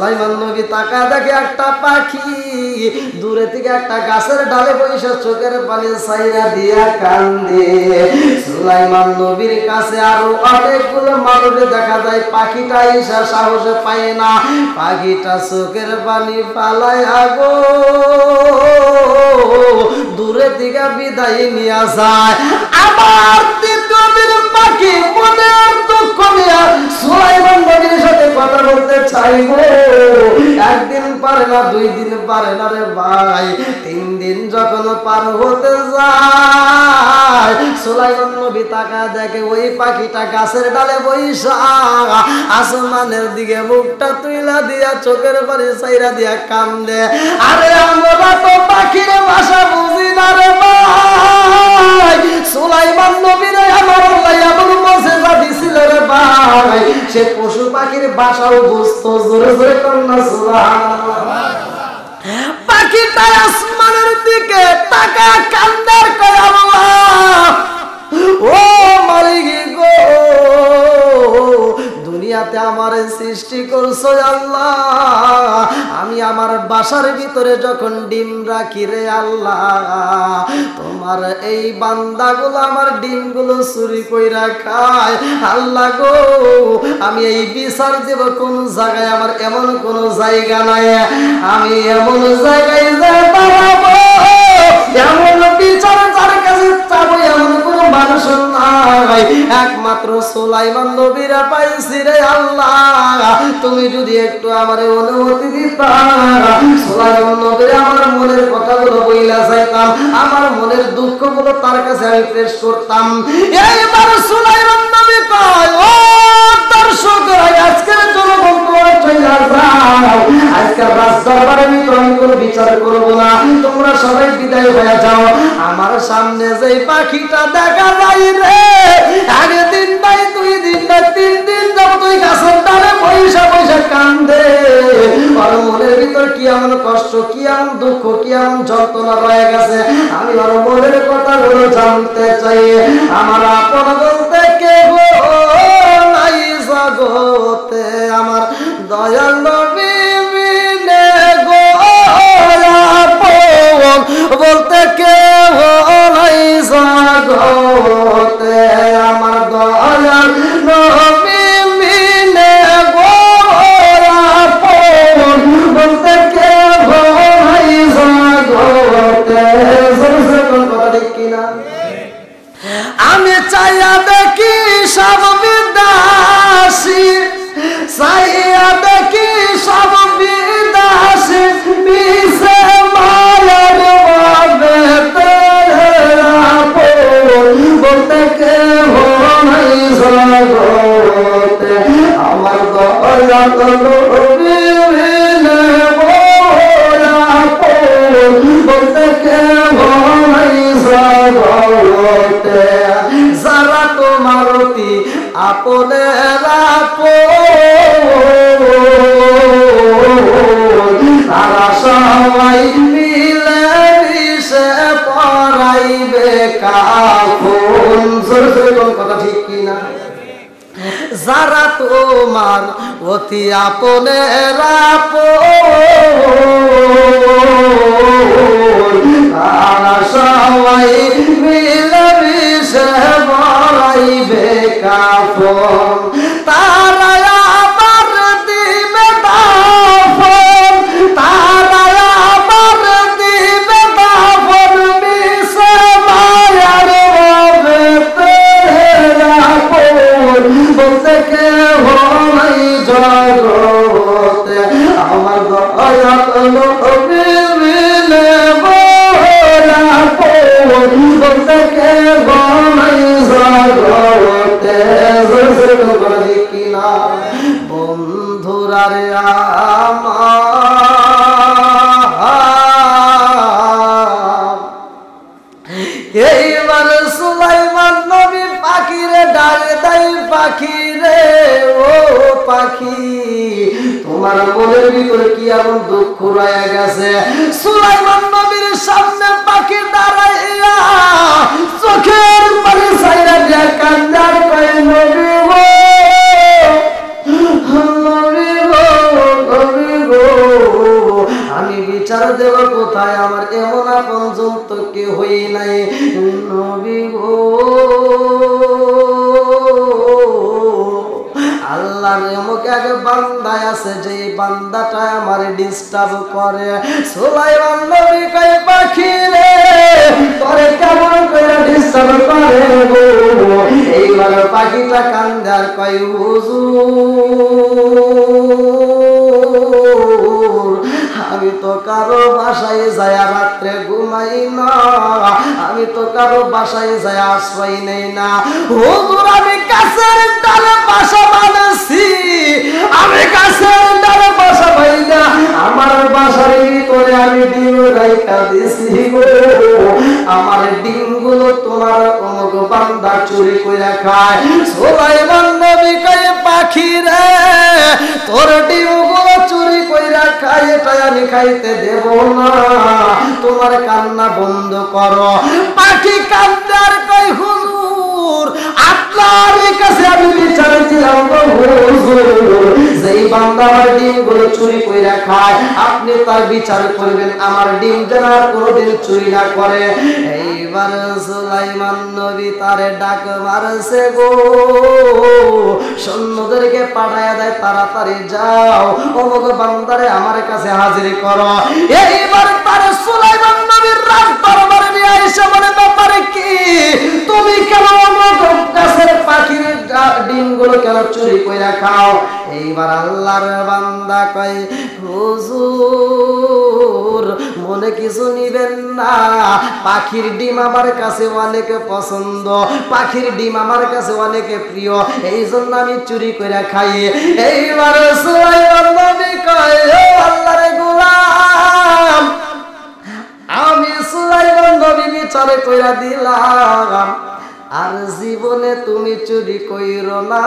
সুলাইমান নবী তাকা দেখে একটা পাখি দূরে থেকে একটা গাছের ডালে বসে চোখের পানি ছাইরা দিয়া কান্দে। সুলাইমান নবীর কাছে আরো অনেকগুলো মানুষ দেখা যায়, পাখিটা ঈশা সাহসে পায় না, পাখিটা চোখের পানি পালায় আগো দূরে থেকে বিদায় নিয়ে যায়। আবার দ্বিতীয় পাখি মনের দুঃখ নিয়ে সুলাইমান নবীর সাথে কথা বলতে চাইবো, একদিন পারে না, 2 দিন পারে না রে ভাই, 3 দিন যখন পার হতে যায় সুলাইমান নবী তাকা দেখে ওই পাখিটা গাছের ডালে বইসা আসমানের দিকে মুখটা তুইলা দিয়া চোখের পানি ছাইরা দিয়া কান্দে। আরে আমরা তো পাখির ভাষা বুঝি না রে ভাই, সুলাইমান নবীর আমার আল্লাহ এমন মুজিজা দিছিল রে ভাই, সে পশু পাখির ভাষাও বুঝতো। জোরে জোরে কন্যা সুবহানাল্লাহ। পাখিটা আসমানের দিকে তাকা কান্দার কয় আল্লাহ ও মালিক গো, দুনিয়াতে আমার সৃষ্টি করছো আল্লাহ, আমি আমার বাসার ভিতরে যখন ডিম রাখি রে আল্লাহ, তোমার এই বান্দাগুলো আমার ডিমগুলো চুরি কইরা খায় আল্লাহ গো, আমি এই বিচার দেব কোন জায়গায়? আমার এমন কোন জায়গা নাই, আমি এমন জায়গায় দাঁড়াবো, এমন বিচার যার কাছে চাবো এমন কোন মানুষ নাই, একমাত্র সুলাইমান নবীরা পাইছি রে আল্লাহ, তুমি যদি একটু আমার অনুমতি দিতা, সুলাইমান নবীর আমার মনের কথাগুলো বইলা যাইতাম, আমার মনের দুঃখগুলো তার কাছে আমি পেশ করতাম। এইবার সুলাইমান নবী কয় ও দর্শকরা, আজকের জনগণ তোমরা চলে যাও, আজকের রাজদরবারে আমি কোনো বিচার করব না, তোমরা সবাই বিদায় হয়ে যাও। আমার সামনে যে পাখিটা দেখা যায় রে, আগে 1 দিন নাই, 2 দিন নাই, 3 দিন যাব তুই গাছের ডালে পয়সা পয়সা কান্দে, আর মনের ভিতর কি এমন কষ্ট, কি এমন দুঃখ, কি এমন যন্ত্রণা রয়ে গেছে, আমি ওর মনের কথাগুলো জানতে চাই। আমার আপন বলতে কে গো নাই জগতে, আমার দয়াল নবী বিনে গো আপন বলতে কে নাই জগতে, আমার দয়াল নবী বিনে গো আপন বলতে কে নাই জগতে। কথা ঠিক কিনা? আমি চাইয়া দেখি সব বিদাসী, চাইয়া দেখি সব বিদাসী, বিষে মায়ার ভাবে বলতে কে নাই জগতে, আমার দয়া নবী বিনে বলতে কে নাই জগতে, যারা তোমার অতি আপনের আপন, তারা সবাই মিলে মিশে পরাইবে কাফন। কথা ঠিক কিনা? যারা তোমার অতি আপনের আপন, তারা সবাই মিলে মিশে পরাইবে কাফন, তারা আবার দিবে দাফন, তারা আবার দিবে দাফন, মিশে মায়ার ভাবে বলতে কে নাই জগতে, আমার দয়া নবী বিনে বলতে কে নাই জগতে। কিনা বন্ধুরা রে আমার, এইবার সুলাইমান নবী পাখিরে ডালে দেয়, পাখি রে ও পাখি, তোমার মনের ভিতরে কি এমন দুঃখ রয়ে গেছে? সুলাইমান নবীর সামনে পাখি দাঁড়াইয়া চোখের পানি ছাইরা দিয়া কান্দার কয় নবী গো, নবী গো, নবী পর্যন্ত কেউই নাই। নবী গো আল্লাহর এমন এক বান্দা আছে যে বান্দাটা আমার ডিস্টার্ব করে। সুলাইমান নবী কয় পাখি রে তোরে কেমন করে ডিস্টার্ব করে গো? এইবার পাখিটা কান্দে আর কয় হুজুর আমি তো কারো বাসায় যায় রাত্রে ঘুমাই না, আমি তো কারো বাসায় যায় আশ্রয় নেই না। হুজুর আমি গাছের ডালে বাসা বানাচ্ছি, আমি গাছের ডালে বাসা পাই না, আমার বাসার ভিতরে আমি ডিম রাইখা দিছি গো। আমার ডিমগুলো তোমার অমুক বান্দা চুরি করে খায়। সুলাইমান নবী কয় পাখি রে তোর ডিমগুলো চুরি করে খায়, এটা আমি খাইতে দেব না, তোমার কান্না বন্ধ করো। পাখি কান্দে আর কয় হুজুর আপনার কাছে আমি বিচার দিলাম হুজুর, যেই বান্দা আমার ডিমগুলো চুরি করে খায় আপনি তার বিচার করবেন, আমার ডিম যেন আর কোনোদিন চুরি না করে। এইবার সুলাইমান নবী তারে ডাক মারছে গো, সৈন্যদেরকে পাঠায় দেয় তাড়াতাড়ি যাও অমুক বান্দারে আমার কাছে হাজির করো। এইবার তার সুলাইমান নবীর রাজ দরবারে নিয়ে এসে বলে ব্যাপারে কি, তুমি কেন অমুক গাছের পাখির ডিমগুলো কেন চুরি করে খাও? এইবার আল্লাহর বান্দা কয় হুজুর মনে কিছু নিবেন না, পাখির ডিম আমার কাছে অনেক পছন্দ, পাখির ডিম আমার কাছে অনেক প্রিয়, এই জন্য আমি চুরি করে খাই। এইবার সুলাইমান নবী কয় ও আল্লাহর গোলাম আমি সুলাইমান নবী বিচার কইরা দিলাম আর জীবনে তুমি চুরি কইরো না,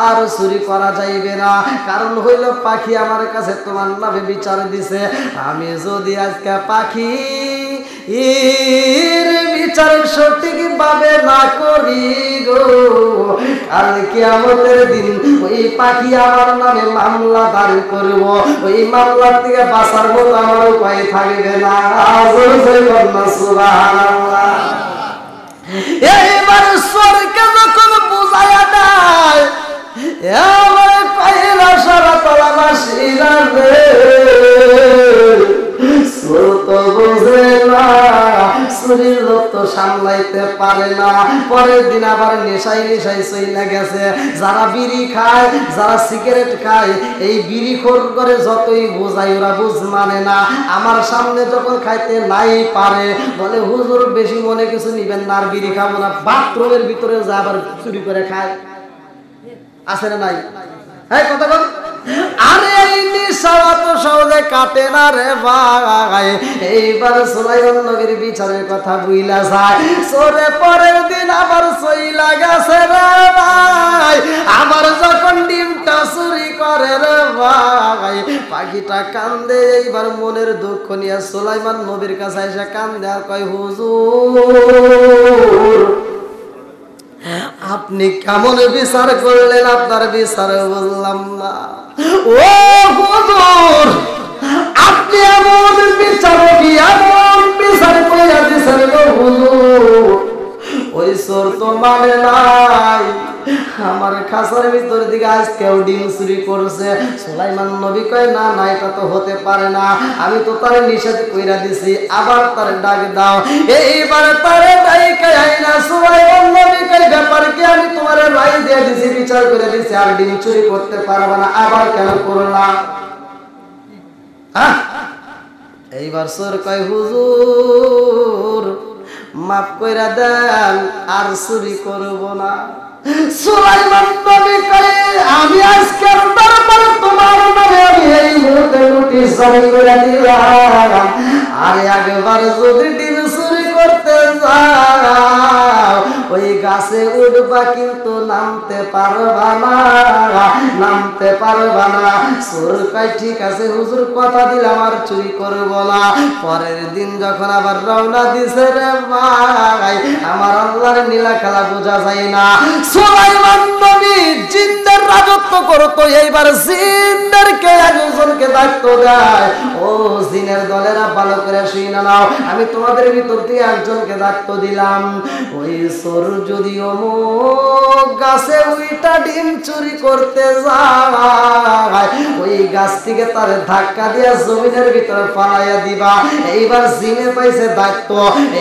আর চুরি করা যাইবে না, কারণ হইল পাখি আমার কাছে তোমার নামে বিচার দিছে। আমি যদি আজকে পাখি বিচার সঠিক ভাবে না করি গো, কাল কিয়ামতের দিন ওই পাখি আমার নামে মামলা দাঁড় করব, ওই মামলার থেকে বাঁচার মতো আমার উপায় থাকবে না। সুবহানাল্লাহ। এইবার সরকে যখন বুঝাইয়া দেয় এবার কইরা সারা তলাবাসীরা রে তো বুঝে না, শরীর লোক তো সামলাইতে পারে না। পরের দিন আবার নেশাই চইলা গেছে। যারা বিড়ি খায় যারা সিগারেট খায় এই বিড়ি খোর করে যতই বোঝাই ওরা বুঝ মানে না। আমার সামনে যখন খাইতে নাই পারে বলে হুজুর বেশি মনে কিছু নিবেন না, আর বিড়ি খাবো না, বাথরুমের ভিতরে যা আবার চুরি করে খায়। আছে না নাই? এই কথা বল। আরে এই নিশা তো সহজে কাটে না রে ভাই। এইবার সুলাইমান নবীর বিচারের কথা বুইলা যায়। সরে পরের দিন আবার চইলা গেছে রে ভাই, আবার যখন ডিমটা চুরি করে রে ভাই পাখিটা কান্দে। এইবার মনের দুঃখ নিয়ে সুলাইমান নবীর কাছে এসে কান্দে আর কয় হুজুর আপনি কেমন বিচার করলেন, আপনার বিচার বললাম না। ও হুজুর আপনি এমন বিচার কি এমন বিচার কইরা দিছেন গো হুজুর, ওই চোর তো মানে নাই, আমার খাসার ভিতর দিকে আজ কেউ ডিম চুরি করছে। সুলাইমান নবী কয় না না এটা তো হতে পারে না, আমি তো তার নিষেধ কইরা দিছি, আবার তার ডাক দাও। এইবার তারে ডাইকা আইনা সুলাইমান নবী কয় ব্যাপার কি, আমি তোমার রায় দিয়ে দিছি, বিচার করে দিছি, আর ডিম চুরি করতে পারবে না, আবার কেন করলাম? এইবার চোর কয় হুজুর মাফ কইরা দেন, আর চুরি করব না। সুলাইমান নবী কয় আমি আজকের দরবারে তোমার নামে আমি এই মুহূর্তে নোটিশ জারি করে দিলাম, আর একবার যদি ডিম চুরি করতে যাও ওই গাছে উঠবা কিন্তু নামতে পারবা না, নামতে পারবা না। চোর কয় ঠিক আছে হুজুর কথা দিলাম আর চুরি করব না। পরের দিন যখন আবার রওনা দিছে রে ভাই আমার আল্লাহর নীলা খেলা বোঝা যায় না। সুলাইমান নবী জিনদের রাজত্ব করতো, এইবার জিনদেরকে একজনকে দায়িত্ব দেয় ও ও জিনের দলেরা ভালো করে শুনে নাও, আমি তোমাদের ভিতর থেকে একজনকে দায়িত্ব দিলাম। ওই চোর যদি অমুক গাছে ওইটা ডিম চুরি করতে যায়, ওই গাছ থেকে তার ধাক্কা দিয়া জমিনের ভিতরে ফালাইয়া দিবা। এইবার জিনে পাইছে দায়িত্ব,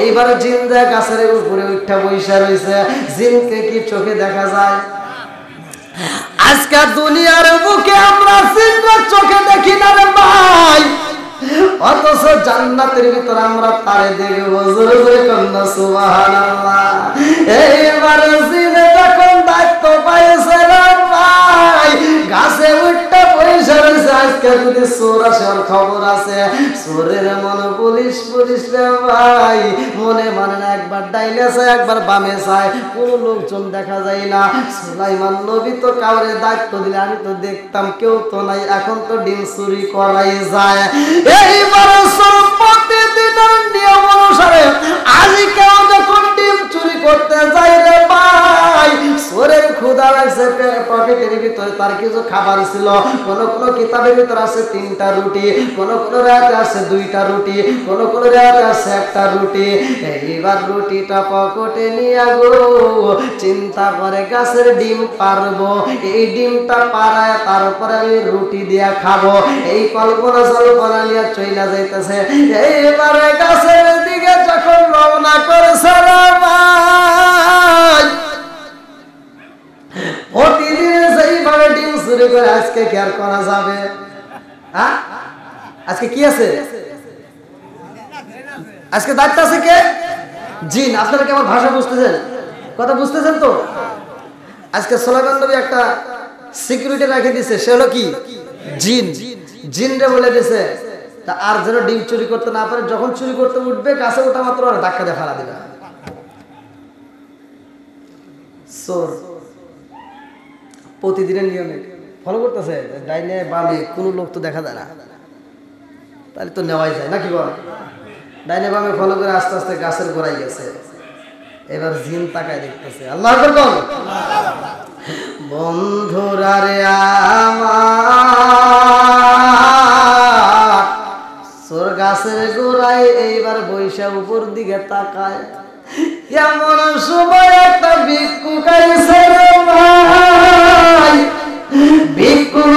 এইবার জিন দেয়া গাছের উপরে উঠা বইসা রয়েছে। জিনকে কি চোখে দেখা যায়? আজকে দুনিয়ার বুকে আমরা জিনের চোখে দেখি না রে ভাই, অথচ জান্নাতের ভিতর আমরা তারে দেখব। জোরে জোরে কন্যা সুবহানাল্লাহ। এইবার জিনে যখন দায়িত্ব পাইছে রে ভাই, গাছে উঠটা পয়সা রয়েছে। আজকে যদি চোর আসার খবর আছে, চোরের মনে পুলিশ পুলিশ রে ভাই, মনে মানে না, একবার ডাইনে চায় একবার বামে চায়, কোনো লোকজন দেখা যায় না। সুলাইমান নবী তো কাউরে দায়িত্ব দিলে আমি তো দেখতাম কেউ তো নাই, এখন তো ডিম চুরি করাই যায়। এইবার প্রতিদিনের নিয়ম অনুসারে আজকে কেউ যখন ডিম চুরি করতে যায় রে ভাই, চোরের ক্ষুধা লাগছে, পকেটের ভিতরে তার কিছু খাবার ছিল। কোন কোন কিতাবের ভিতরে আছে 3টা রুটি, কোন কোন রাতে আছে 2টা রুটি, কোন কোন রাতে আছে 1টা রুটি। এইবার রুটিটা পকেটে নিয়ে গো চিন্তা করে গাছের ডিম পারবো, এই ডিমটা পারায় তারপরে আমি রুটি দিয়া খাবো, এই কল্পনা জল্পনা নিয়ে চইলা যাইতেছে। এইবারে গাছের দিকে যখন রওনা করেছে প্রতিদিন সেইভাবে ডিম চুরি করে, আজকে কি আর করা যাবে? হ্যাঁ, আজকে কি আছে? আজকে দায়িত্ব আছে কে? জিন। আপনারা কি আমার ভাষা বুঝতেছেন? কথা বুঝতেছেন তো? আজকে সুলাইমান নবী একটা সিকিউরিটি রেখে দিছে, সে হলো কি? জিন। জিনরে বলে দিছে তা আর যেন ডিম চুরি করতে না পারে, যখন চুরি করতে উঠবে গাছে ওঠা মাত্র আর ধাক্কা দিয়ে ফেলা দিবে। চোর প্রতিদিনের নিয়মে ফলো করতেছে, ডাইনে বামে কোনো লোক তো দেখা যায় না, তাহলে তো নেওয়াই যায় নাকি বল? ডাইনে বামে ফলো করে আস্তে আস্তে গাছের গোড়ায় গেছে। এবার জিন তাকায় দেখতেছে, আল্লাহ আকবার বল। বন্ধুরা রে আমার, চোর গাছের গোড়ায় এইবার বৈশা উপর দিকে তাকায়। এমন সময় একটা ভিক্ষুক আইছে রে ভাই, ভিক্ষুক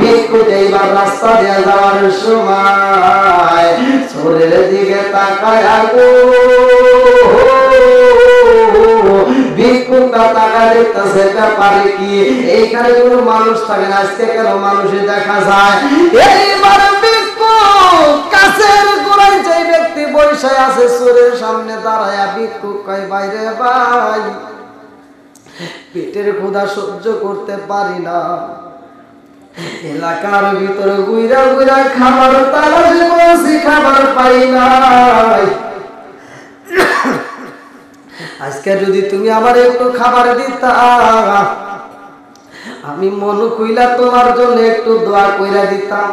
ভিক্ষুক এইবার রাস্তা দিয়ে যাওয়ার সময় চোরের দিকে তাকায় গো, ভিক্ষুকটা তাকায় দেখতেছে ব্যাপারে কি, এইখানে কোনো মানুষ থাকে না, আজকে কেন মানুষে দেখা যায়। এইবার কাছের গোড়ায় যে ব্যক্তি বসে আছে চোরের সামনে দাঁড়ায়, ভিক্ষুক কয় বাইরে ভাই, পেটের ক্ষুধা সহ্য করতে পারি না, এলাকার ভিতরে গুইরা গুইরা খাবার তালাশ করছি, খাবার পাই নাই, আজকে যদি তুমি আমার একটু খাবার দিতা, আমি মন খুইলা তোমার জন্য একটু দোয়া কইরা দিতাম।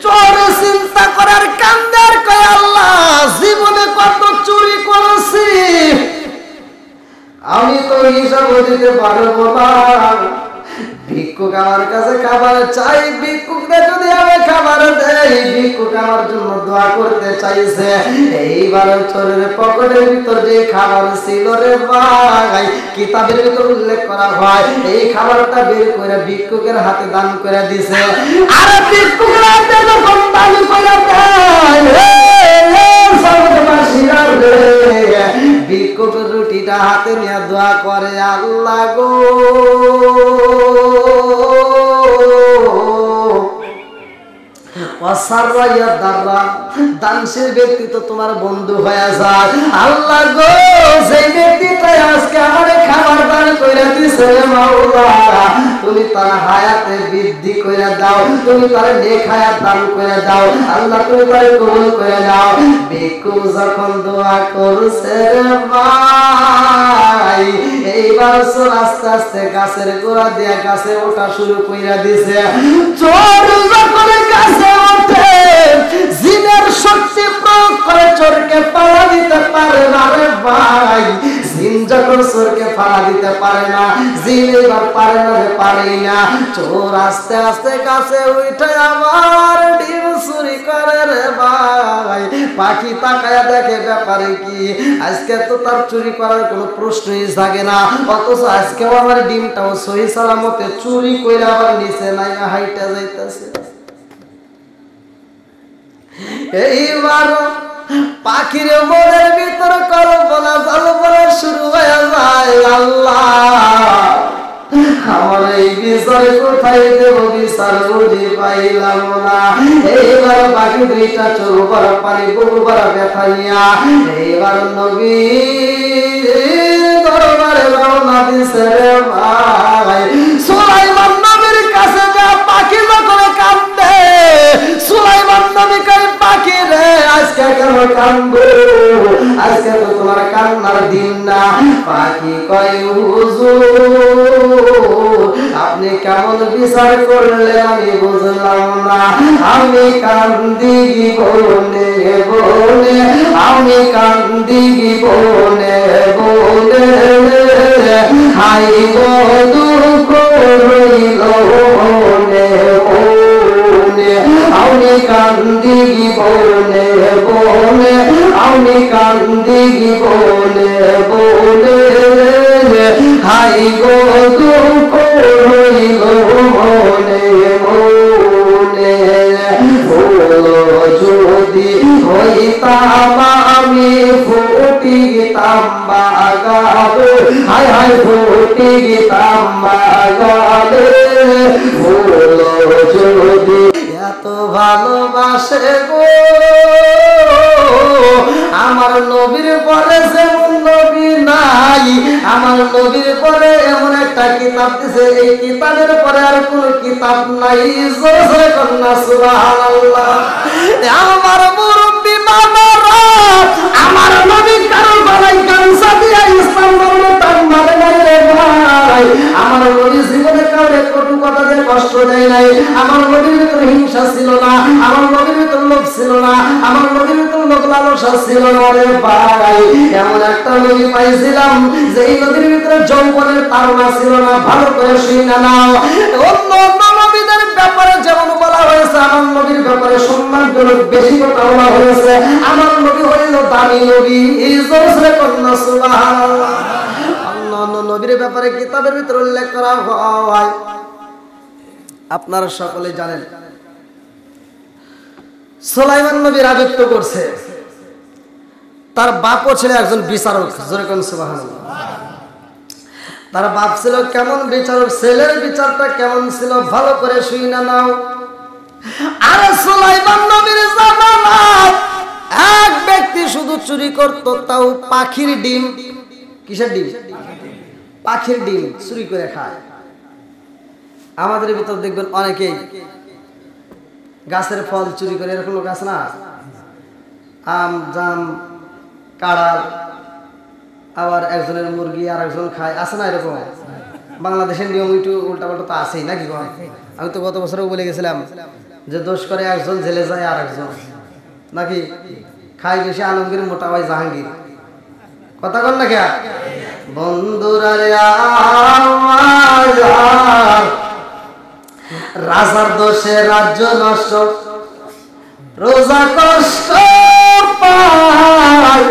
চোর চিন্তা করার কান্দার কয় আল্লাহ, জীবনে কত চুরি করেছি, আমি তো হিসাব দিতে পারবো না। ভিক্ষুক আমার কাছে খাবার চাই, ভিক্ষুককে যদি আমি খাবার দেই, ভিক্ষুক আমার জন্য দোয়া করতে চাইছে। এইবার চোরের পকেটের ভিতর যে খাবার ছিল রে ভাই, কিতাবের ভিতর উল্লেখ করা হয় এই খাবারটা বের করে ভিক্ষুকের হাতে দান করে দিছে। আর ভিক্ষুকের হাতে যখন দান করে দেয়, ভিক্ষুক রুটিটা হাতে নিয়ে দোয়া করে, আল্লাহ গো দানশীল ব্যক্তি তো তোমার বন্ধু হয়ে যায়, আল্লাহ গো সেই ব্যক্তিটা আজকে আমারে খাবার দান করে দিছে মাওলা, তুমি তার হায়াতে বৃদ্ধি করে দাও, তুমি তার নেক হায়াত দান করে দাও, আল্লাহ তুমি তার কবুল করে দাও। ভিক্ষুক যখন দোয়া করছে ভাই, এইবার চোর আস্তে আস্তে গাছের গোড়া দিয়ে গাছে ওঠা শুরু করে দিছে। চোর যখন গাছে ওঠে, জিনের শক্তি প্রয়োগ করে চোরকে পালা দিতে পারে না রে ভাই, জিন যখন চোরকে ফাড়া দিতে পারে না, জিন এবার পারে না, পারেই না, চোর আস্তে আস্তে কাছে উঠে আমার ডিম চুরি করে রে ভাই। পাখি তাকায়া দেখে ব্যাপারে কি, আজকে তো তার চুরি করার কোনো প্রশ্নই জাগে না, অথচ আজকেও আমার ডিমটাও সহি সালামতে চুরি করে আবার নিচে নাই হাইটা যাইতেছে। এইবার পাখির মনের ভিতর কল্পনা জল্পনা শুরু হয়ে যায়, আল্লাহ আমার এই বিচার কোথায় দেব, বিচার বুঝি পাইলাম না। এইবার পাখি দুইটা চোখ ভরা পানি, বুক ভরা ব্যথা নিয়া এইবার নবী দরবারে রওনা দিছে রে ভাই। সুলাইমান নবীর কাছে যা পাখি যখন কান্দে, সুলাইমান নবী কই পাখি রে আজকে কেন কান্দো, আজকে তো তোমার কান্নার দিন না। পাখি কয় হুজুর আপনি কেমন বিচার করলে আমি বুঝলাম না, আমি কান্দি বনে বনে, আমি কান্দি বনে বনে, হাই গো দুঃখ রইল বনে বনে, আমি কান্দি বনে বনে, আমি কান্দি বনে বনে, হাই গো দুঃখ রইল বনে বনে। যদি হইতাম আমি ফুটিতাম বাগানে, হাই হাই ফুটিতাম বাগানে, যদি এত ভালোবাসে গো আমার নবীর পরে যেমন নবী নাই, আমার নবীর পরে এমন একটা কিতাব দিছে, এই কিতাবের পরে আর কোন কিতাব নাই। জোরে কন্যা সুবহানাল্লাহ। আমার মুরব্বি বাবারা, আমার নবী কারো গলায় গামছা দিয়া ইসলাম ধর্ম টান মারে নাই রে ভাই। আমার নবী জীবনে কাউকে কটু কথা দিয়ে কষ্ট দেয় নাই, আমার নবীর ভিতরে হিংসা ছিল না, আমার নবীর ভিতরে লোভ ছিল না, আমার নবীর ভিতরে লোভ লালসা ছিল না রে ভাই। এমন একটা নবী পাইছিলাম যে এই নদীর ভিতরে যৌবনের তাড়না ছিল না। ভালো করে শুনে নাও, অন্য নবীদের ব্যাপারে যেমন বলা হয়েছে, আমার নবীর ব্যাপারে সম্মানজনক বেশি কথা বলা হয়েছে। আমার নবী হইল দামি নবী। জোরে কন্যা সুবহানাল্লাহ। অন্য নবীর ব্যাপারে কিতাবের ভিতরে উল্লেখ করা হয়, আপনারা সকলে জানেন। সুলাইমান নবী রাজত্ব করছে, তার বাপও ছিল একজন বিচারক। জোরে কোন সুবহানাল্লাহ। তার বাপ ছিল কেমন বিচারক, ছেলের বিচারটা কেমন ছিল ভালো করে শুনে নাও। আর সুলাইমান নবীর জামানায় এক ব্যক্তি শুধু চুরি করত, তাও পাখির ডিম। কিসের ডিম? পাখির ডিম চুরি করে খায়। আমাদের ভিতর দেখবেন অনেকেই গাছের ফল চুরি করে, এরকম লোক আছে না? আম, জাম, কাঁড়াল, আবার একজনের মুরগি আর একজন খায়, আছে না এরকম? বাংলাদেশের নিয়ম একটু উল্টাপাল্টা তো আছেই নাকি? আমি তো গত বছরেও বলে গেছিলাম যে দোষ করে একজন, জেলে যায় আর একজন, নাকি? খায় বেশি আলমগীর, মোটা ভাই জাহাঙ্গীর। কথা কন না কে বন্ধুরা রে, রাজার দোষে রাজ্য নষ্ট, রোজা কষ্ট পায়,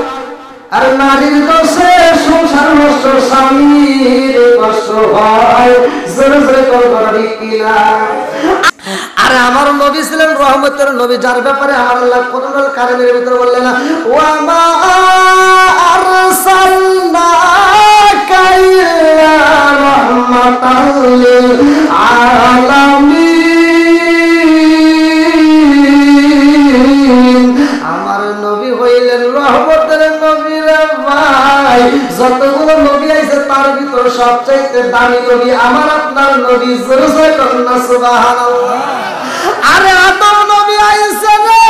আর নারীর দোষে সংসার নষ্ট, স্বামীর কষ্ট হয়। জোরে জোরে করি কিনা? আরে আমার নবী ছিলেন রহমতের নবী, যার ব্যাপারে আমার আল্লাহ কোরআনুল কারীমের ভিতরে বললেন, ওয়া মা আরসালনাকা ইল্লা রাহমাতাল লিল আলামিন। আমার নবী হইলেন রহমতের নবী রে ভাই। যতগুলো নবী আছে তার ভিতর সবচাইতে দামি নবী আমার আপনার নবী। জোরে কন্যা সুবহানাল্লাহ। আরে আদম নবী আইছে রে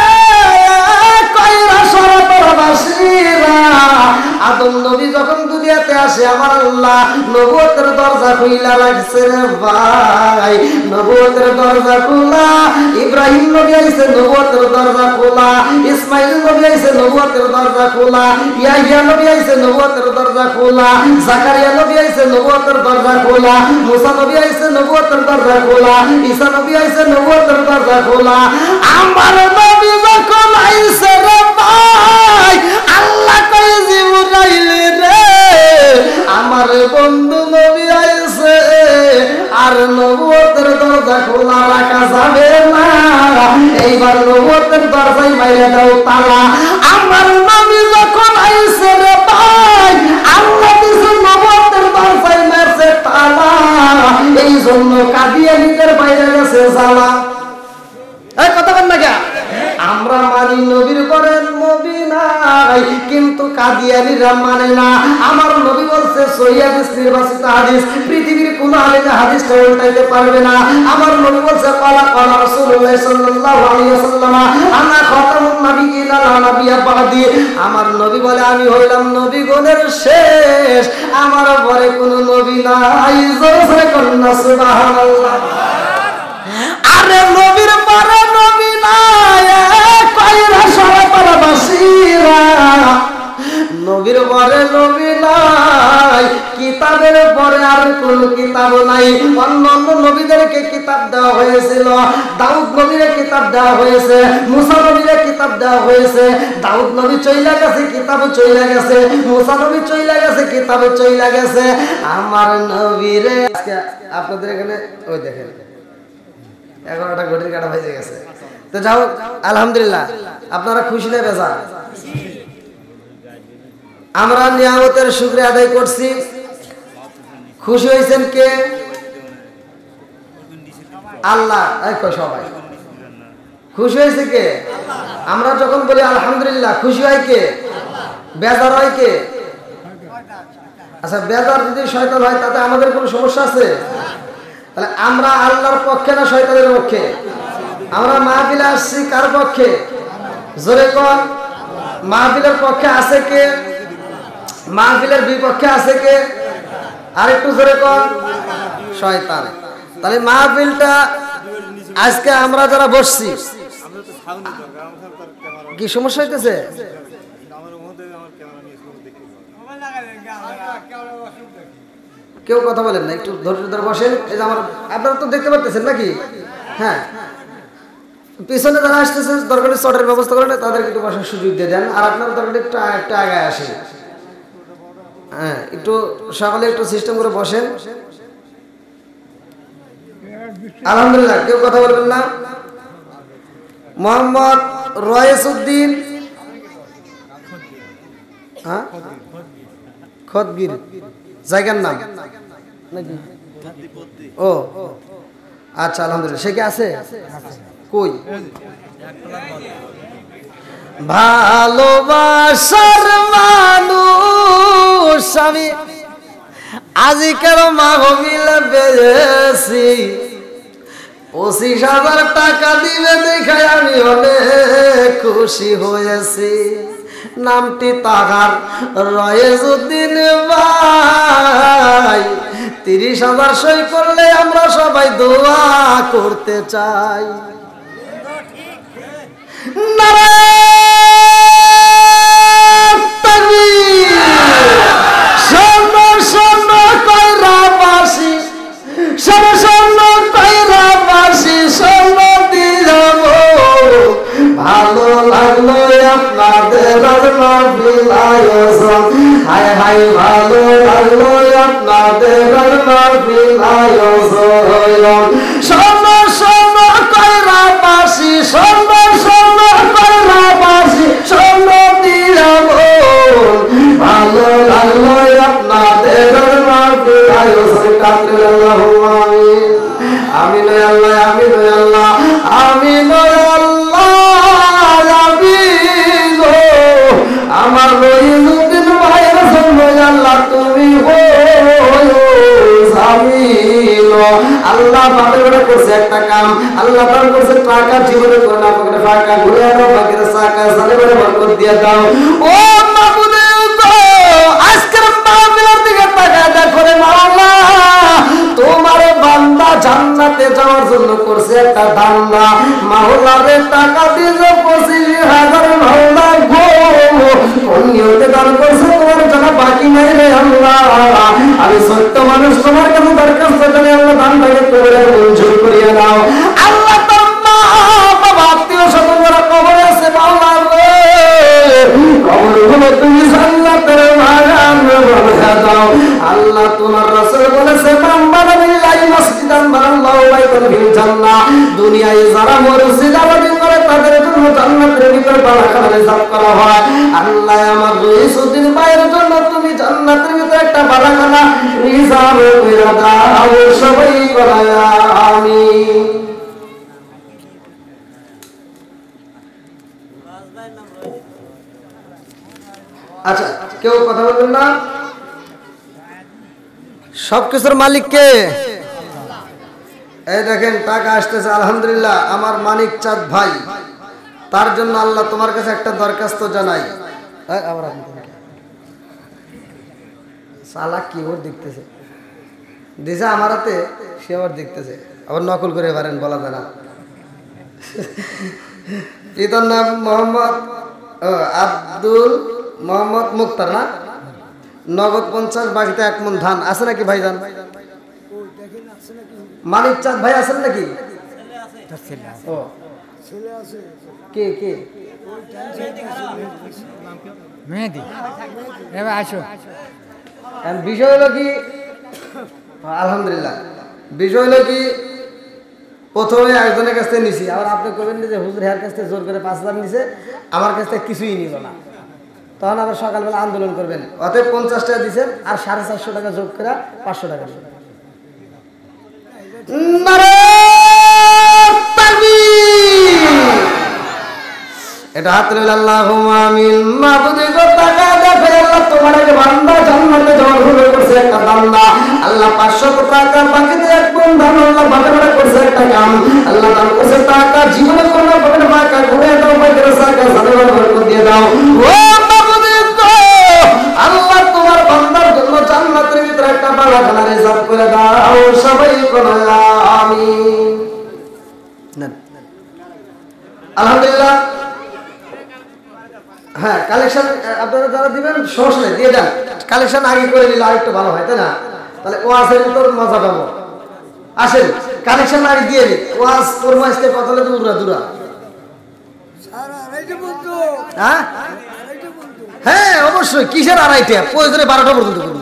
কয়রা সরবরাশিরা। আদম নবী যখন দুনিয়া দুনিয়াতে আসে আমার আল্লাহ নবুয়তের দরজা খুইলা রাখছে রে ভাই, নবুয়তের দরজা খোলা। ইব্রাহিম নবী আইছে নবুয়তের দরজা খোলা, ইসমাইল নবী আইছে নবুয়তের দরজা খোলা, ইয়াহইয়া নবী আইছে নবুয়তের দরজা খোলা, জাকারিয়া নবী আইছে নবুয়তের দরজা খোলা, মুসা নবী আইছে নবুয়তের দরজা খোলা, ঈসা নবী আইছে নবুয়তের দরজা খোলা। আমার নবী যখন আইছে রে ভাই, আল্লাহ কই জিবরাইল রে আমার বন্ধু নবী আইছে, আর নবুয়তের দরজা খোলা রাখা যাবে না, এইবার নবুয়তের দরজায় মাইরা দাও তালা। আমার নবী যখন আইছে রে ভাই, আল্লাহ দিছে নবুয়তের দরজায় মারছে তালা, এই জন্য কাদিয়ানীদের বাইরে গেছে জ্বালা। এই কথা বল না কে? আমরা মানি নবীর পরে নবী নাই, কিন্তু কাদিয়ানীরা মানে না। আমার নবী বলছে সহিহ হাদিস নির্বাচিত হাদিস, পৃথিবীর কোন আলেমে হাদিসটা উল্টাইতে পারবে না। আমার নবী বলছে ক্বালা ক্বালা রাসূলুল্লাহ সাল্লাল্লাহু আলাইহি ওয়াসাল্লাম আনা খাতামুন নাবিয়্যিনা লা নাবিয়্যা বা'দি। আমার নবী বলে আমি হইলাম নবীগণের শেষ, আমার পরে কোন নবী নাই। জোরে করুন সুবহানাল্লাহ। আরে নবীর পরে নবী নাই, কয়রা সরাপালা বাসিরা, নবীর পরে নবী নাই, কিতাবের পরে আর কোন কিতাব নাই। অন্যান্য নবীদেরকে কিতাব দেওয়া হয়েছিল, দাউদ নবীর কিতাব দেওয়া হয়েছে, মুসা নবীর কিতাব দেওয়া হয়েছে। দাউদ নবী চইলা গেছে, কিতাব চইলা গেছে, মুসা নবী চইলা গেছে, কিতাব চইলা গেছে। আমার নবীরে আজকে আপনাদের এখানে ওই দেখেন 11টা ঘড়ির কাটা বেজে গেছে। তো যাও আলহামদুলিল্লাহ, আপনারা খুশি না বেজার? আমরা নিয়ামতের শুকরিয়া আদায় করছি। খুশি হয়েছেন কে? আল্লাহ। সবাই খুশি হয়েছে কে? আমরা যখন বলি আলহামদুলিল্লাহ, খুশি হয় কে? বেজার হয় কে? আচ্ছা, বেজার যদি শয়তান হয় তাতে আমাদের কোনো সমস্যা আছে? তাহলে আমরা আল্লাহর পক্ষে না শয়তানের পক্ষে? আমরা মাহফিলে আসছি কার পক্ষে? জোরে কোন। মাহফিলের পক্ষে আছে কে? মাহফিলের বিপক্ষে আছে কে? আরেকটু জোরে কোন। শয়তান। তাহলে মাহফিলটা আজকে আমরা যারা বসছি, কি সমস্যা হইতেছে? কেউ কথা বলেন না, একটু ধৈর্য ধরে বসেন। এই যে আমার, আপনারা তো দেখতে পারতেছেন নাকি? হ্যাঁ, পিছনে যারা আসতেছে দরকারি চটের ব্যবস্থা করেন, তাদেরকে একটু বসার সুযোগ দিয়ে দেন। আর আপনারা দরকারি একটু আগে আসেন। হ্যাঁ, একটু সকালে একটু সিস্টেম করে বসেন। আলহামদুলিল্লাহ। কেউ কথা বলবেন না? মোহাম্মদ রয়েসউদ্দিন, হ্যাঁ, খদগির জায়গার নাম নাকি? ও আচ্ছা, আলহামদুলিল্লাহ। সে কি আছে? কই? ভালোবাসার মানুষ আমি আজিকার মাহফিলে পেয়েছি, 25,000 টাকা দিবে দেখায় আমি অনেক খুশি হয়েছি। নামটি তাহার রয়েসউদ্দিন ভাই, 30,000 সই করলে আমরা সবাই দোয়া করতে চাই। নারায়ণ তাকবীর। শোনো শোনো কয়রাবাসী, শোনো শোনো কয়রাবাসী, শোনো দিলাম ভালো লাগলো আপনাদের মাহফিল আয়োজন। হায় হায় ভালো লাগলো আপনাদের মাহফিল আয়োজন। শোনো শোনো কয়রাবাসী, শোনো শোনো কয়রাবাসী, শোনো দিলাম ভালো লাগলো আপনাদের মাহফিল আয়োজন। আল্লাহুম্মা আমিন। আমিন আল্লাহ, আমিন আল্লাহ, আমিন আল্লাহ, আমিন। আমার রহিমউদ্দিন ভাইয়ের জন্য আল্লাহ তুমি আমিন। আল্লাহ বাপের বেটা করছে একটা কাম, আল্লাহ দান করছে টাকা, জীবনে করে না পকেটে ফাঁকা, ঘুরে আনো বাকির সাকা, সালে বলে বরকত দিয়ে দাও। ও মাবুদে গো, আজকের মাহফিল একটা ধান্দা। মাওলারে টাকা দিয়েছে 25,000 মাওলা গো, কোন নিয়তে দান করছে তোমার জানা বাকি নাই রে আল্লাহ। আমি সত্য মানুষ, তোমার কাছে দরখাস্ত করে আল্লাহ দানটাকে করে মঞ্জুর করিয়ে নাও আল্লাহ। তোর মা বাবা আত্মীয় স্বজনরা কবরে আছে মাওলা রে, কবরগুলো তুমি জান্নাতের বাগান বানিয়ে দাও আল্লাহ। তোমার রাসূল বলেছে মান বানা বিল্লাহি মসজিদান বানাল্লাহু বাইতান ফিল জান্নাহ, দুনিয়ায় যারা মসজিদ আবাদি করে তাদের জন্য জান্নাতের ভিতরে বালাখানা রিজার্ভ করা হয়। আল্লাহ আমার রইসুদ্দিন ভাইয়ের জন্য তুমি জান্নাতের ভিতরে একটা বালাখানা রিজার্ভ করে দাও, সবাই বলা আমিন। আচ্ছা, কেউ কথা বলবেন না? সবকিছুর মালিক কে? এই দেখেন টাকা আসতেছে আলহামদুলিল্লাহ। আমার মানিক চাঁদ ভাই, তার জন্য আল্লাহ তোমার কাছে একটা দরখাস্ত জানাই। সালা কি ওর দেখতেছে দিছে আমার হাতে, সে আবার দেখতেছে, আবার নকল করে পারেন বলা যায় না। পিতার নাম মোহাম্মদ আব্দুল মোহাম্মদ মুক্তার না? নগদ 50, বাকিতে 1 মণ ধান আছে নাকি ভাইজান? মানিক চাঁদ ভাই আছেন নাকি? ও কে কে? মেহেদি। এবার আসো। বিষয় হলো কি, আলহামদুলিল্লাহ, বিষয় হলো কি, প্রথমে একজনের কাছ থেকে নিছি, আবার আপনি করবেন যে হুজুর হেয়ার কাছ থেকে জোর করে 5,000 নিছে, আমার কাছ থেকে কিছুই নিল না, তখন আবার সকালবেলা আন্দোলন করবেন। অতএব 50 টাকা দিচ্ছেন, আর 450 টাকা যোগ করে 500 টাকা দিবেন। এটা হাত লইল আল্লাহুম্মা আমিন। মাবুদে গো টাকা দেখে আল্লাহ তোমার যে বান্দা জান্নাতে যাওয়ার ভুল করছে একটা বান্দা, আল্লাহ 500 টাকা বাকিতে 1 মণ ধান আল্লাহ ভাগাভাগি করছে একটা কাম, আল্লাহ দান করছে টাকা, জীবনে কোনো পকেটে টাকা ঘুরে দাও, বাইরে টাকা সাধারণ বরকত দিয়ে দাও। ও মাবুদে গো আল্লাহ তোমার বান্দার জন্য জান্নাতের ভিতরে একটা বাগান রিজার্ভ করে দাও, সবাই বলো আমিন। আলহামদুলিল্লাহ। হ্যাঁ, কালেকশন আপনারা যারা দিবেন সমস্যা নেই, দিয়ে দেন। কালেকশন আগে করে নিলে আরেকটু ভালো হয়, তাই না? তাহলে ওয়াজের ভিতর মজা পাবো। আসেন কালেকশন আগে দিয়ে দিই, ওয়াজ করবো আজকে কত হলে দূরা দূরা। হ্যাঁ হ্যাঁ অবশ্যই, কিসের 2:30, প্রয়োজনে 12টা পর্যন্ত করুন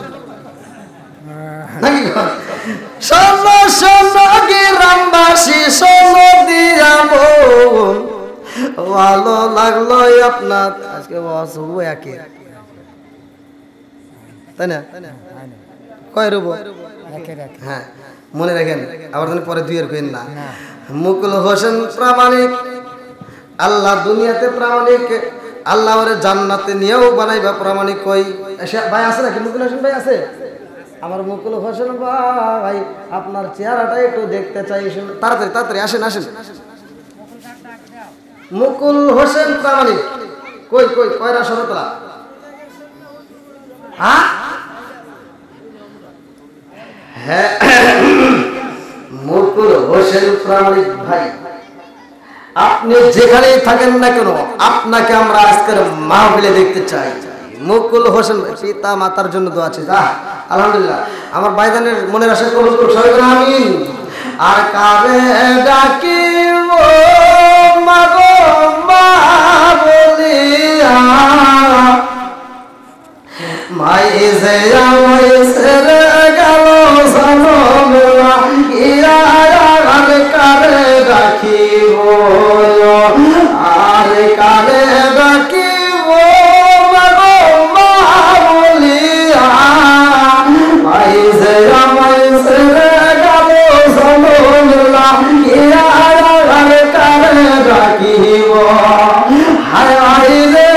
নাকি? শোনো শোনো গ্রামবাসী, শোনো দিয়া মন, ভালো লাগলো আপনার আজকে ওয়াজ হবো একে, তাই না? কয় রুবো? হ্যাঁ মনে রাখেন, আবার পরে 2 এর কইন না। মুকুল হোসেন প্রামাণিক, আল্লাহ দুনিয়াতে প্রামাণিক, আল্লাহ ওরে জান্নাতে নিয়েও বানাইবা প্রামাণিক। কই ভাই আছে নাকি? মুকুল হোসেন ভাই আছে? আমার মুকুল হোসেন ভাই আপনার চেহারাটা একটু দেখতে চাই, তাড়াতাড়ি তাড়াতাড়ি আসেন আসেন। মুকুল হোসেন প্রামাণিক কই কই? কয়রা সরতলা? হ্যাঁ মুকুল হোসেন প্রামাণিক ভাই, আপনি যেখানেই থাকেন না কেন, আপনাকে আমরা আজকের মাহফিলে দেখতে চাই। মুকুল হোসেন পিতা মাতার জন্য দোয়া আছে। আলহামদুলিল্লাহ, আমার ভাইজানের মনের আশা কবুল করুন, সবাই বলেন আমিন। আর কারে ডাকি মাগো মা বলিয়া, মাই যে আমায় ছেড়ে গেল জানলা, ইয়া আর কারে ডাকিব, আর কারে ডাকিব মাগো মা বলিয়া, মাই যে আমায় ছেড়ে গেল জানলা, ইয়া আর কারে ডাকিব। হায় হায় রে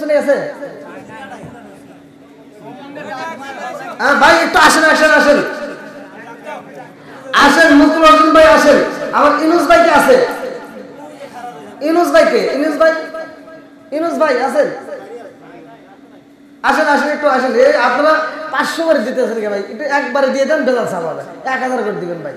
শ্রেণী আছে? ভাই একটু আসেন আসেন আসেন আসেন, মুকুল হোসেন ভাই আসেন। আমার ইনুস ভাই কে আছে? ইনুস ভাই কে? ইনুস ভাই, ইনুস ভাই আছেন? আসেন আসেন একটু আসেন। এই আপনারা 500 করে দিতেছেন কে ভাই? একটু একবারে দিয়ে দেন, বেজাল সাহেব 1000 করে দিবেন ভাই।